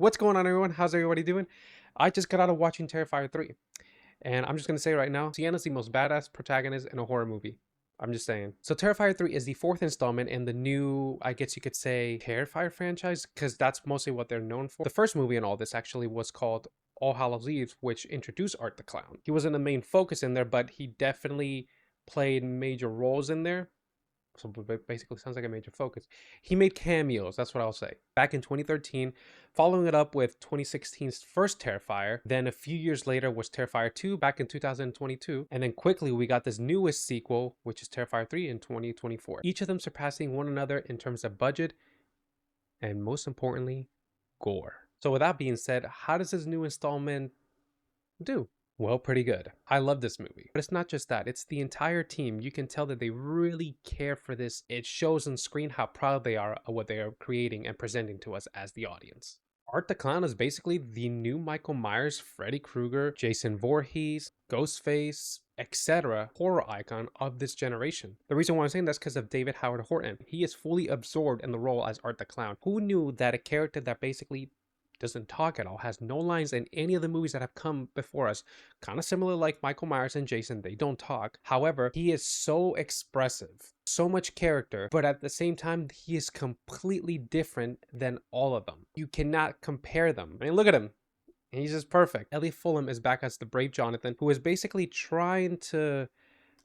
What's going on, everyone? How's everybody doing? I just got out of watching Terrifier 3, and I'm just gonna say right now, Sienna's the most badass protagonist in a horror movie. I'm just saying. So Terrifier 3 is the fourth installment in the new, I guess you could say, Terrifier franchise, because that's mostly what they're known for. The first movie in all this actually was called All Hallows Eve, which introduced Art the Clown. He wasn't the main focus in there, but he definitely played major roles in there. So basically sounds like a major focus. He made cameos, that's what I'll say. Back in 2013, following it up with 2016's first Terrifier, then a few years later was Terrifier 2 back in 2022, and then quickly we got this newest sequel, which is Terrifier 3 in 2024. Each of them surpassing one another in terms of budget, and most importantly, gore. So with that being said, how does this new installment do? Well, pretty good. I love this movie. But it's not just that, it's the entire team. You can tell that they really care for this. It shows on screen how proud they are of what they are creating and presenting to us as the audience. Art the Clown is basically the new Michael Myers, Freddy Krueger, Jason Voorhees, Ghostface, etc. horror icon of this generation. The reason why I'm saying that's because of David Howard Horton. He is fully absorbed in the role as Art the Clown. Who knew that a character that basically doesn't talk at all, has no lines in any of the movies that have come before us, kind of similar like Michael Myers and Jason, they don't talk. However, he is so expressive, so much character, but at the same time, he is completely different than all of them. You cannot compare them. I mean, look at him. He's just perfect. Ellie Fulham is back as the brave Jonathan, who is basically trying to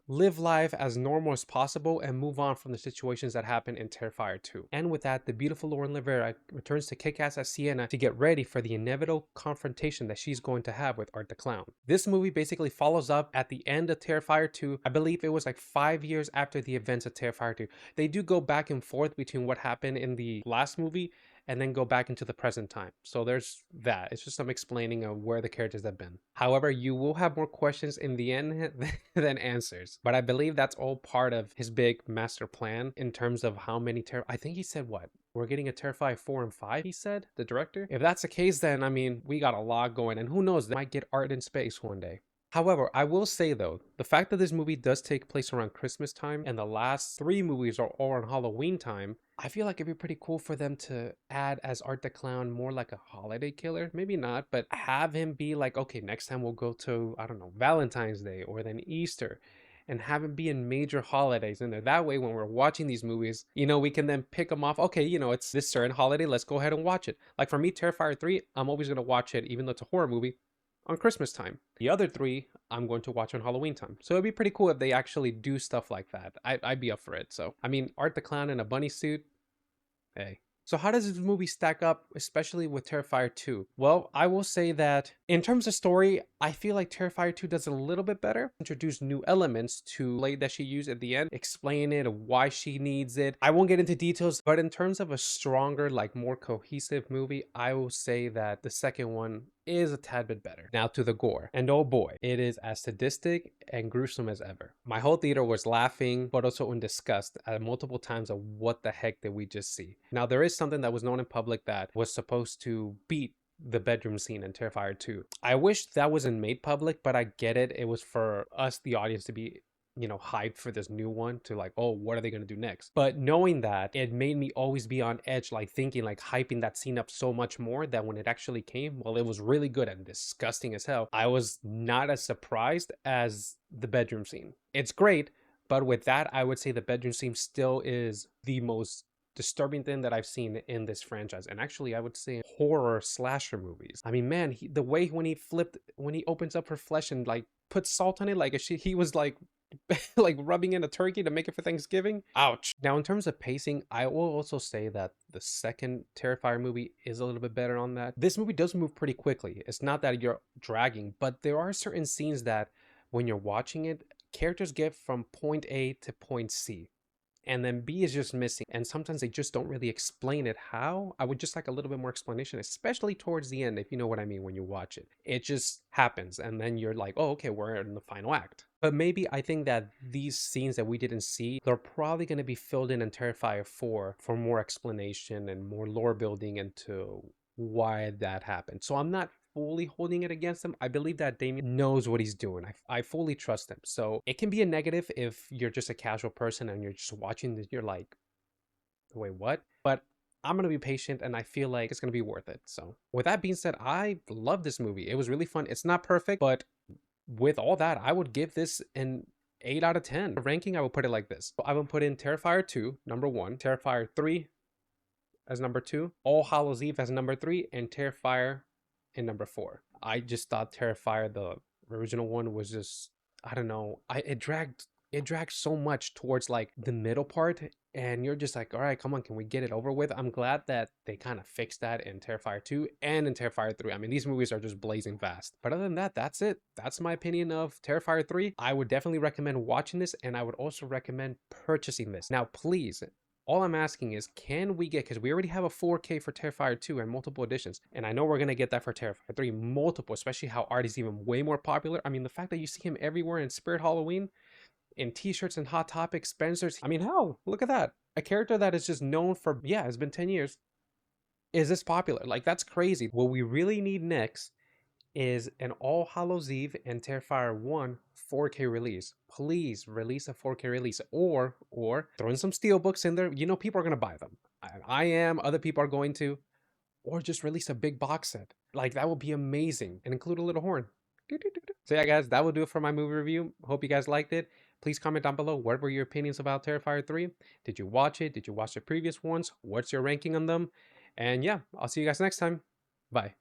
live life as normal as possible and move on from the situations that happen in Terrifier 2. And with that, the beautiful Lauren Rivera returns to kick-ass as Sienna to get ready for the inevitable confrontation that she's going to have with Art the Clown. This movie basically follows up at the end of Terrifier 2. I believe it was like 5 years after the events of Terrifier 2. They do go back and forth between what happened in the last movie and then go back into the present time. So there's that. It's just some explaining of where the characters have been. However, you will have more questions in the end than answers. But I believe that's all part of his big master plan in terms of how many I think he said what? We're getting a Terrifier 4 and 5, he said, the director. If that's the case, then I mean, we got a lot going, and who knows, they might get Art in space one day. However, I will say though, the fact that this movie does take place around Christmas time and the last 3 movies are all on Halloween time, I feel like it'd be pretty cool for them to add as Art the Clown more like a holiday killer. Maybe not, but have him be like, okay, next time we'll go to, I don't know, Valentine's Day or then Easter, and have him be in major holidays in there. That way, when we're watching these movies, you know, we can then pick them off. Okay, you know, it's this certain holiday, let's go ahead and watch it. Like for me, Terrifier 3, I'm always going to watch it, even though it's a horror movie, on Christmas time. The other 3, I'm going to watch on Halloween time. So it'd be pretty cool if they actually do stuff like that. I'd be up for it. So, I mean, Art the Clown in a bunny suit, hey. So how does this movie stack up, especially with Terrifier 2? Well, I will say that in terms of story, I feel like Terrifier 2 does a little bit better. Introduce new elements to Blade that she used at the end, explain it, why she needs it. I won't get into details, but in terms of a stronger, like more cohesive movie, I will say that the second one is a tad bit better. Now to the gore, and oh boy, it is as sadistic and gruesome as ever. My whole theater was laughing, but also in disgust at multiple times of what the heck did we just see. Now there is something that was known in public that was supposed to beat the bedroom scene in Terrifier 2. I wish that wasn't made public, but I get it. It was for us, the audience, to be, you know, hyped for this new one, to like, oh, what are they going to do next? But knowing that, it made me always be on edge, like thinking, like hyping that scene up so much more that when it actually came, well, it was really good and disgusting as hell. I was not as surprised as the bedroom scene. It's great, but with that, I would say the bedroom scene still is the most disturbing thing that I've seen in this franchise, and actually I would say horror slasher movies. I mean, man, the way when he opens up her flesh and like puts salt on it, like he was like like rubbing in a turkey to make it for Thanksgiving. Ouch. Now, in terms of pacing, I will also say that the second Terrifier movie is a little bit better on that. This movie does move pretty quickly. It's not that you're dragging, but there are certain scenes that when you're watching it, characters get from point A to point C, and then B is just missing, and sometimes they just don't really explain it how. I would just like a little bit more explanation, especially towards the end, if you know what I mean. When you watch it, it just happens, and then you're like, oh, okay, we're in the final act. But maybe I think that these scenes that we didn't see, they're probably going to be filled in Terrifier 4 for more explanation and more lore building into why that happened. So I'm not fully holding it against him. I believe that Damien knows what he's doing. I fully trust him. So it can be a negative if you're just a casual person and you're just watching this, you're like, wait, what? But I'm gonna be patient, and I feel like it's gonna be worth it. So with that being said, I love this movie. It was really fun. It's not perfect, but with all that, I would give this an 8 out of 10. Ranking, I would put it like this. I would put in Terrifier 2, number 1, Terrifier 3 as number 2, All Hallows Eve as number 3, and Terrifier in number 4. I just thought Terrifier, the original one, was just, I don't know, it dragged so much towards like the middle part, and you're just like, all right, come on, can we get it over with? I'm glad that they kind of fixed that in Terrifier 2 and in Terrifier 3. I mean, these movies are just blazing fast. But other than that, that's it. That's my opinion of Terrifier 3. I would definitely recommend watching this, and I would also recommend purchasing this. Now, please, all I'm asking is, can we get, because we already have a 4K for Terrifier 2 and multiple editions, and I know we're going to get that for Terrifier 3, multiple, especially how art is even way more popular. I mean, the fact that you see him everywhere in Spirit Halloween, in t-shirts and Hot Topic, Spencer's. I mean, hell, look at that. A character that is just known for, yeah, it's been 10 years, is this popular. Like, that's crazy. What we really need next is an All Hallows Eve and Terrifier 1 4K release. Please release a 4K release, or throw in some steelbooks in there. You know, people are going to buy them. I am, other people are going to. Or just release a big box set. Like, that would be amazing. And include a little horn. So yeah, guys, that will do it for my movie review. Hope you guys liked it. Please comment down below, what were your opinions about Terrifier 3? Did you watch it? Did you watch the previous ones? What's your ranking on them? And yeah, I'll see you guys next time. Bye.